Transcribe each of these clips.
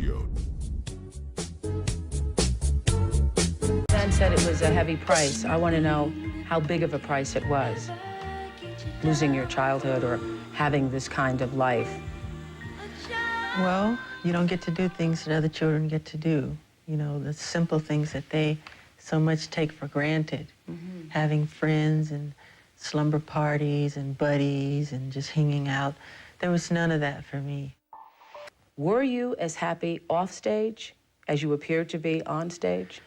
studio. Dan said it was a heavy price. I want to know how big of a price it was, losing your childhood or having this kind of life. Well, you don't get to do things that other children get to do. You know, the simple things that they so much take for granted. Mm-hmm. Having friends and slumber parties and buddies and just hanging out. There was none of that for me. Were you as happy off stage as you appeared to be on stage?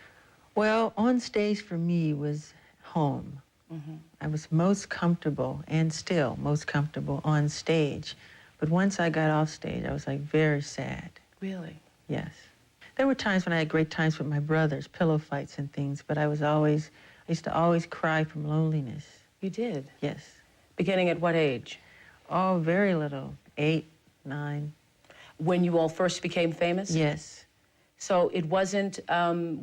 Well, on stage for me was home. Mm-hmm. I was most comfortable, and still most comfortable, on stage. But once I got off stage, I was like very sad. Really? Yes. There were times when I had great times with my brothers, pillow fights and things, but I used to always cry from loneliness. You did? Yes. Beginning at what age? Oh, very little, 8, 9. When you all first became famous? Yes. So it wasn't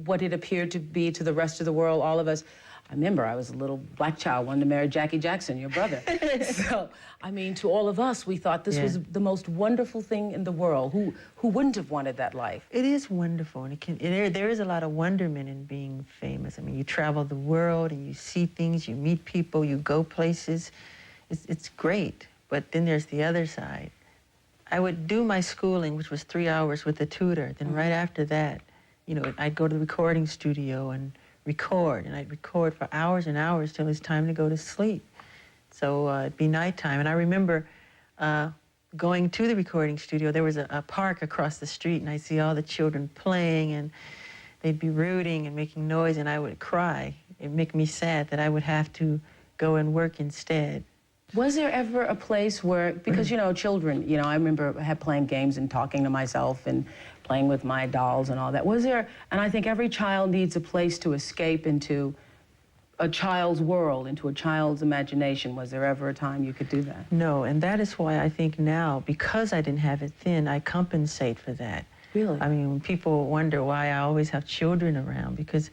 what it appeared to be to the rest of the world, all of us. I remember I was a little black child, wanted to marry Jackie Jackson, your brother. So, I mean, to all of us, we thought this was the most wonderful thing in the world. Who wouldn't have wanted that life? It is wonderful, and there is a lot of wonderment in being famous. I mean, you travel the world, and you see things, you meet people, you go places. It's great, but then there's the other side. I would do my schooling, which was 3 hours with a tutor. Then right after that, you know, I'd go to the recording studio and record, and I'd record for hours and hours till it's time to go to sleep. So it'd be nighttime, and I remember going to the recording studio. There was a park across the street, and I'd see all the children playing, and they'd be rooting and making noise, and I would cry. It'd make me sad that I would have to go and work instead. Was there ever a place where, because, you know, children, you know, I remember playing games and talking to myself and playing with my dolls and all that. Was there, and I think every child needs a place to escape into a child's world, into a child's imagination. Was there ever a time you could do that? No, and that is why I think now, because I didn't have it then, I compensate for that. Really? I mean, when people wonder why I always have children around, because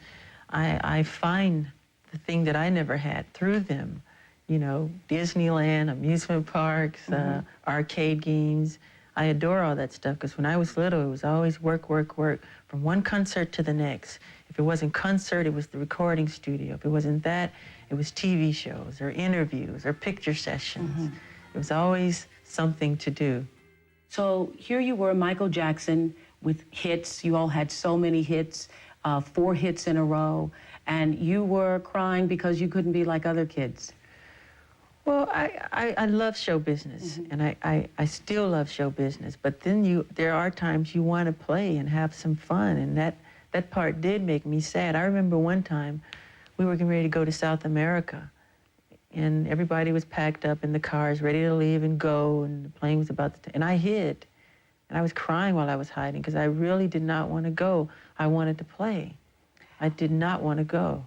I find the thing that I never had through them. You know, Disneyland, amusement parks, arcade games. I adore all that stuff, because when I was little, it was always work, work, work, from one concert to the next. If it wasn't concert, it was the recording studio. If it wasn't that, it was TV shows or interviews or picture sessions. It was always something to do. So here you were, Michael Jackson, with hits. You all had so many hits, 4 hits in a row, and you were crying because you couldn't be like other kids. Well, I love show business, and I still love show business, but then there are times you want to play and have some fun, and that part did make me sad. I remember one time we were getting ready to go to South America, and everybody was packed up in the cars, ready to leave and go, and the plane was about to, and I hid, and I was crying while I was hiding, because I really did not want to go. I wanted to play. I did not want to go.